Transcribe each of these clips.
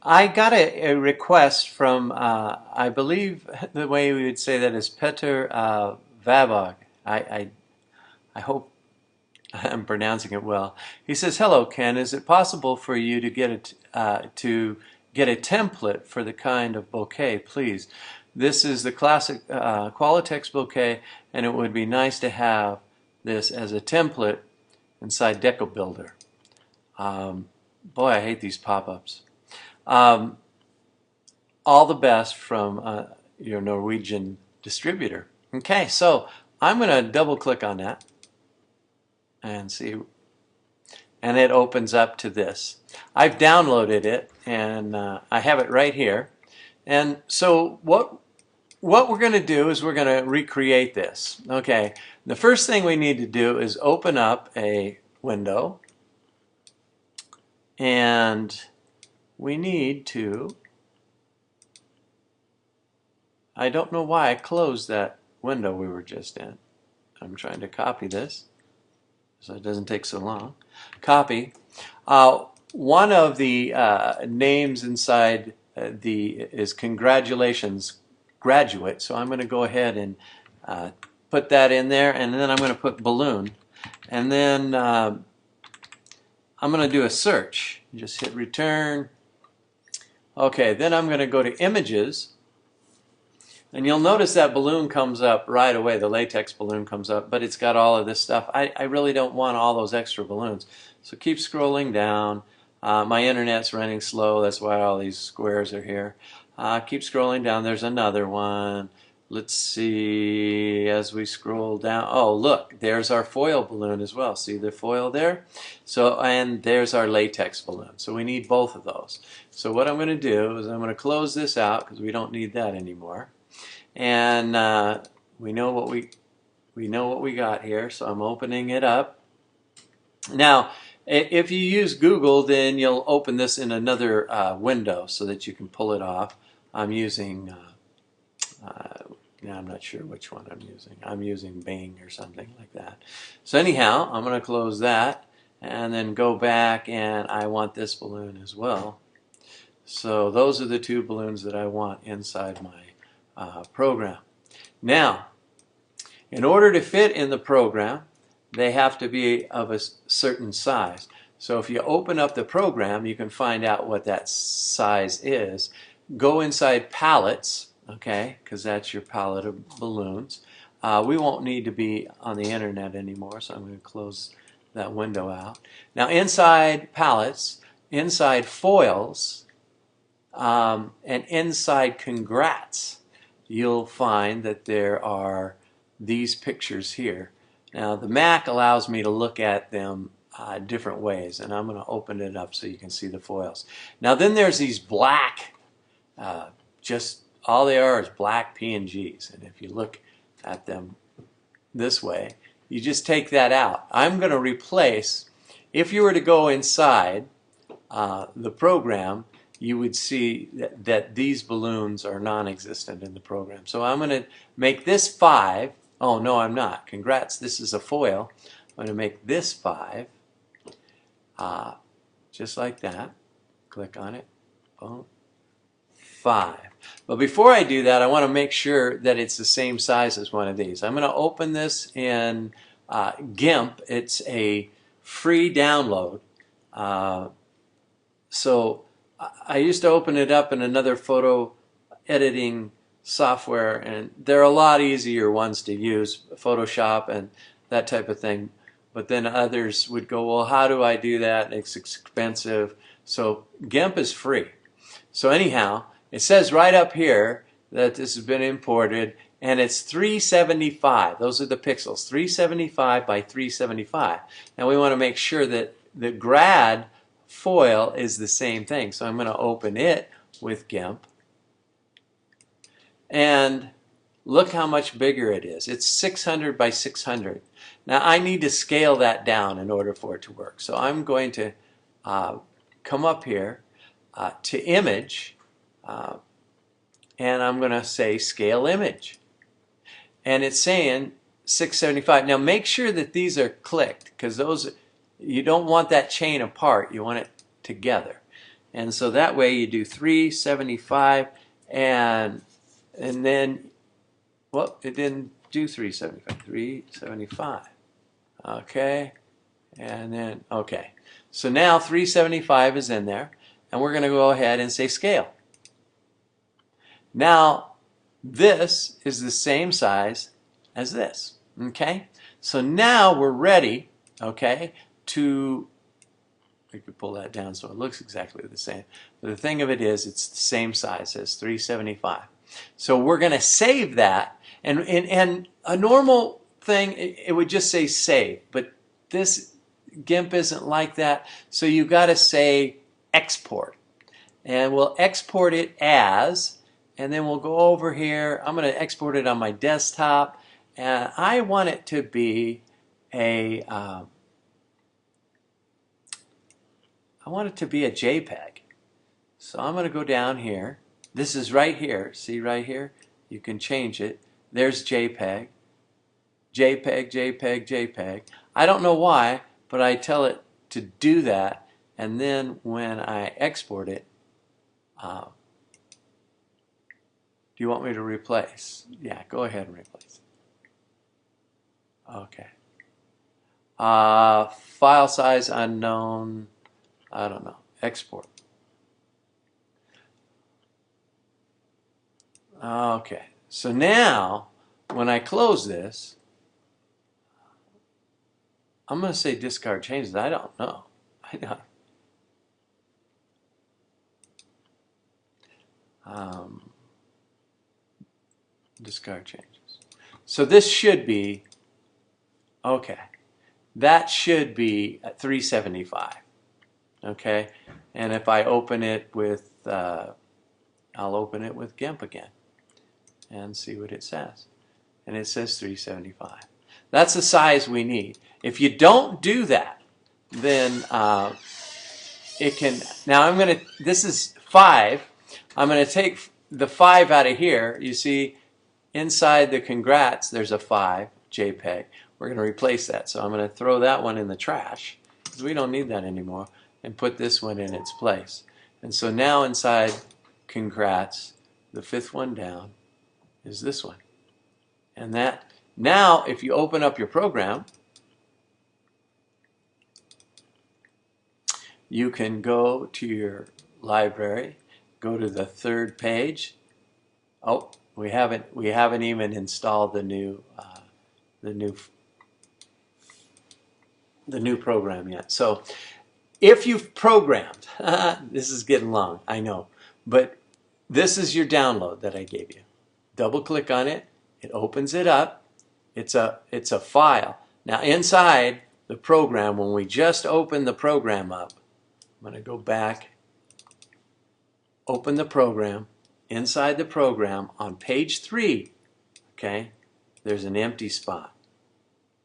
I got a request from, I believe the way we would say that is Peter Vabog. I hope I'm pronouncing it well. He says, "Hello, Ken. Is it possible for you to get a template for the kind of bouquet, please? This is the classic Qualitex bouquet, and it would be nice to have this as a template inside Deco Builder." Boy, I hate these pop-ups. Um, all the best from your Norwegian distributor. Okay, so I'm going to double click on that and see, and it opens up to this. I've downloaded it and I have it right here. And so what we're going to do is we're going to recreate this. Okay, the first thing we need to do is open up a window, and we need to, I don't know why I closed that window we were just in. I'm trying to copy this so it doesn't take so long. Copy. One of the names inside is congratulations graduate, so I'm going to go ahead and put that in there, and then I'm going to put balloon, and then I'm going to do a search. Just hit return. Okay, then I'm going to go to images, and you'll notice that balloon comes up right away. The latex balloon comes up, but it's got all of this stuff. I really don't want all those extra balloons. So keep scrolling down. My internet's running slow. That's why all these squares are here. Keep scrolling down. There's another one. Let's see as we scroll down. Oh, look, there's our foil balloon as well. See the foil there? So, and there's our latex balloon. So we need both of those. So what I'm going to do is I'm going to close this out because we don't need that anymore. And we know what we got here, so I'm opening it up. Now, if you use Google, then you'll open this in another window so that you can pull it off. I'm using, I'm not sure which one I'm using. I'm using Bing or something like that. So anyhow, I'm going to close that and then go back, and I want this balloon as well. So those are the two balloons that I want inside my program. Now, in order to fit in the program, they have to be of a certain size. So if you open up the program, you can find out what that size is. Go inside palettes, okay, because that's your palette of balloons. We won't need to be on the internet anymore, so I'm going to close that window out. Now inside palettes, inside foils, and inside congrats, you'll find that there are these pictures here. Now the Mac allows me to look at them different ways, and I'm going to open it up so you can see the foils. Now then there's these black, just all they are is black PNGs, and if you look at them this way, you just take that out. I'm going to replace, if you were to go inside the program, you would see that these balloons are non-existent in the program. So I'm going to make this 5. Oh, no, I'm not. Congrats, this is a foil. I'm going to make this 5, just like that. Click on it. Boom. 5. But before I do that, I want to make sure that it's the same size as one of these. I'm going to open this in GIMP. It's a free download. So I used to open it up in another photo editing software, and they're a lot easier ones to use, Photoshop and that type of thing. But then others would go, well, how do I do that? It's expensive. So GIMP is free. So anyhow, it says right up here that this has been imported, and it's 375. Those are the pixels, 375 by 375. Now we want to make sure that the grad foil is the same thing. So I'm going to open it with GIMP. And look how much bigger it is. It's 600 by 600. Now I need to scale that down in order for it to work. So I'm going to come up here to image, and I'm going to say scale image. And it's saying 675. Now make sure that these are clicked, because those, you don't want that chain apart. You want it together. And so that way you do 375 and then, well, it didn't do 375. 375. Okay. And then, okay. So now 375 is in there, and we're going to go ahead and say scale. Now, this is the same size as this. Okay? So now we're ready, okay, to, we could pull that down so it looks exactly the same. But the thing of it is, it's the same size as 375. So we're going to save that, and a normal thing, it would just say save, but this GIMP isn't like that, so you've got to say export. And we'll export it as, and then we'll go over here. I'm going to export it on my desktop, and I want it to be a JPEG. So I'm going to go down here. This is right here. See right here? You can change it. There's JPEG. JPEG, JPEG, JPEG. I don't know why, but I tell it to do that, and then when I export it, do you want me to replace? Yeah, go ahead and replace. Okay. File size unknown. I don't know. Export. Okay. So now, when I close this, I'm going to say discard changes. I don't know. I don't. Discard changes. So this should be, okay, that should be at 375. Okay, and if I open it with, I'll open it with GIMP again and see what it says. And it says 375. That's the size we need. If you don't do that, then it can, now I'm going to, this is 5. I'm going to take the 5 out of here. You see, inside the congrats, there's a 5 JPEG. We're going to replace that. So I'm going to throw that one in the trash because we don't need that anymore, and put this one in its place. And so now inside congrats, the 5th one down is this one. And that, now if you open up your program, you can go to your library, go to the 3rd page. Oh, we haven't even installed the new program yet. So if you've programmed, this is getting long, I know, but this is your download that I gave you. Double click on it, it opens it up. It's a file. Now inside the program, when we just opened the program up, I'm going to go back, open the program. Inside the program, on page 3, okay, there's an empty spot.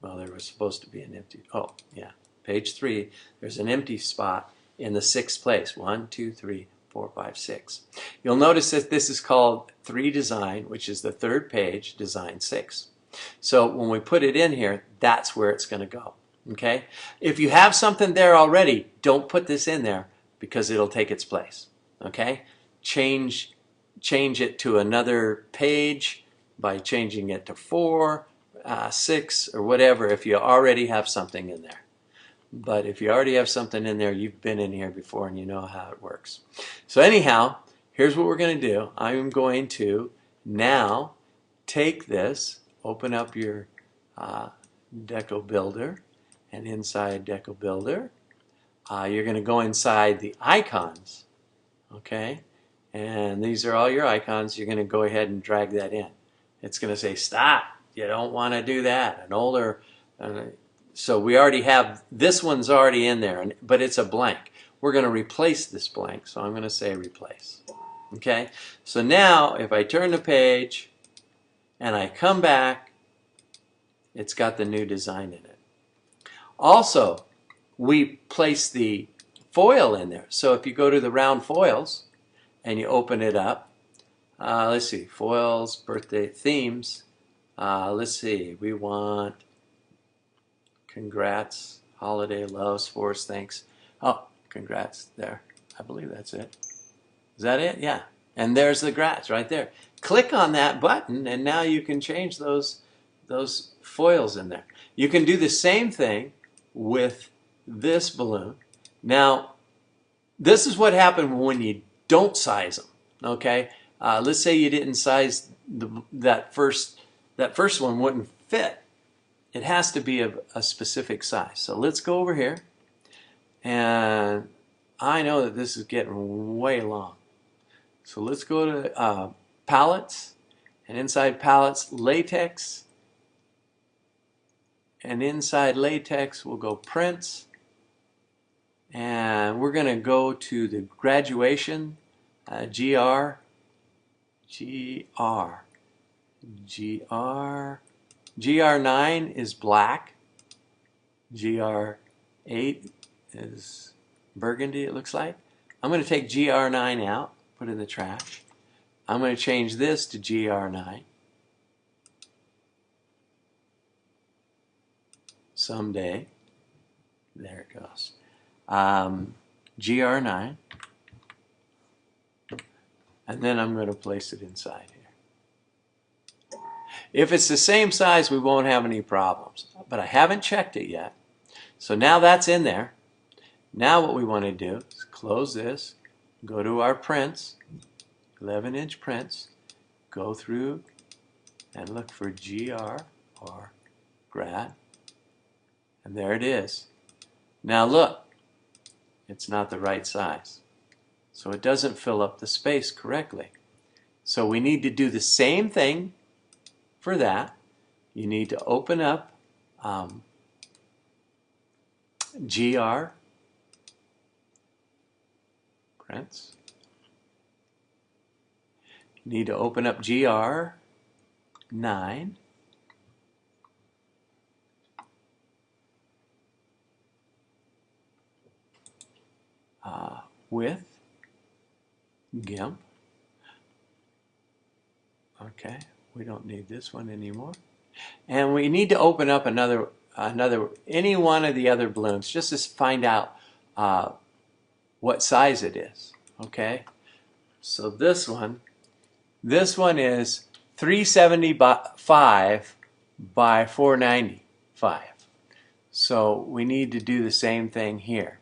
Well, there was supposed to be an empty, oh, yeah, page 3, there's an empty spot in the 6th place. 1, 2, 3, 4, 5, 6. You'll notice that this is called 3 Design, which is the 3rd page, Design 6. So when we put it in here, that's where it's going to go, okay? If you have something there already, don't put this in there because it'll take its place, okay? Change it to another page by changing it to 4, 6, or whatever if you already have something in there. But if you already have something in there, you've been in here before and you know how it works. So anyhow, here's what we're going to do. I'm going to now take this, open up your Deco Builder, and inside Deco Builder, you're going to go inside the icons, okay? And these are all your icons. You're going to go ahead and drag that in. It's going to say, stop. You don't want to do that. An older, so we already have, this one's already in there, but it's a blank. We're going to replace this blank. So I'm going to say replace. Okay? So now, if I turn the page and I come back, it's got the new design in it. Also, we place the foil in there. So if you go to the round foils, and you open it up, let's see, foils, birthday themes, let's see, we want congrats, holiday, loves, force, thanks. Oh, congrats there. I believe that's it. Is that it? Yeah. And there's the grass right there. Click on that button and now you can change those foils in there. You can do the same thing with this balloon. Now, this is what happened when you don't size them. Okay, let's say you didn't size that first one wouldn't fit. It has to be a specific size. So let's go over here, and I know that this is getting way long. So let's go to palettes, and inside palettes, latex, and inside latex we'll go prints, and we're going to go to the graduation, GR9 is black, GR8 is burgundy, it looks like. I'm going to take GR9 out, put it in the trash. I'm going to change this to GR9. Someday. There it goes. GR9. And then I'm going to place it inside here. If it's the same size, we won't have any problems. But I haven't checked it yet. So now that's in there. Now what we want to do is close this, go to our prints, 11-inch prints, go through and look for GR or grad, and there it is. Now look, it's not the right size, so it doesn't fill up the space correctly. So we need to do the same thing for that. You need to open up GR prints. You need to open up GR9. With GIMP. Okay, we don't need this one anymore. And we need to open up any one of the other balloons just to find out what size it is. Okay, so this one is 375 by 495. So we need to do the same thing here.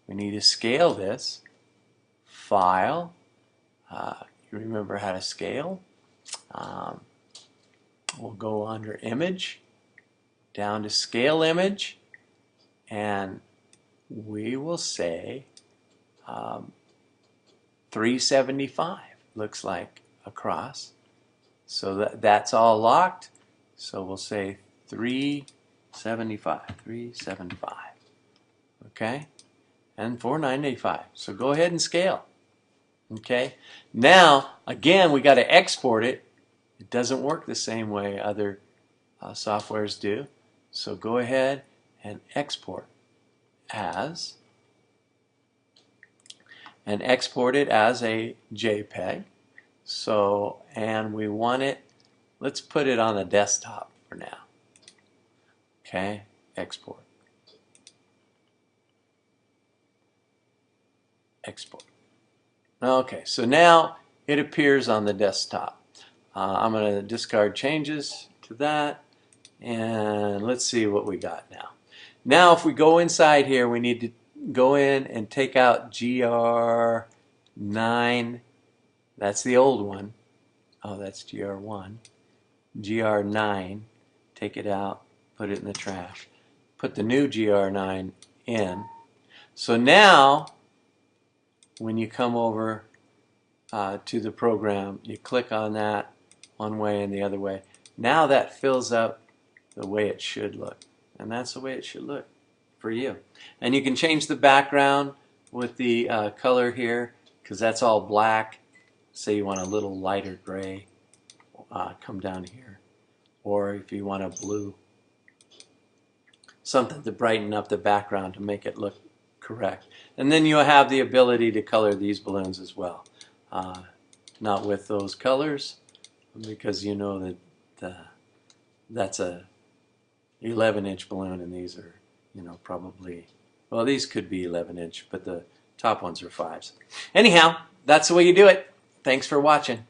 We need to scale this. File. You remember how to scale. We'll go under Image, down to Scale Image, and we will say 375. Looks like across. So that's all locked. So we'll say 375. 375. Okay? And 495. So go ahead and scale. Okay? Now, again, we got to export it. It doesn't work the same way other softwares do. So go ahead and export as, and export it as a JPEG. So, and we want it, let's put it on the desktop for now. Okay, export. Export. Okay, so now it appears on the desktop. I'm going to discard changes to that, and let's see what we got now. Now if we go inside here, we need to go in and take out GR9. That's the old one. Oh, that's GR1. GR9. Take it out, put it in the trash. Put the new GR9 in. So now when you come over to the program, you click on that one way and the other way. Now that fills up the way it should look. And that's the way it should look for you. And you can change the background with the color here, because that's all black. Say you want a little lighter gray, come down here. Or if you want a blue, something to brighten up the background to make it look correct. And then you'll have the ability to color these balloons as well. Not with those colors, because you know that that's a 11-inch balloon, and these are, you know, probably, well, these could be 11-inch, but the Top ones are 5s. Anyhow, that's the way you do it. Thanks for watching.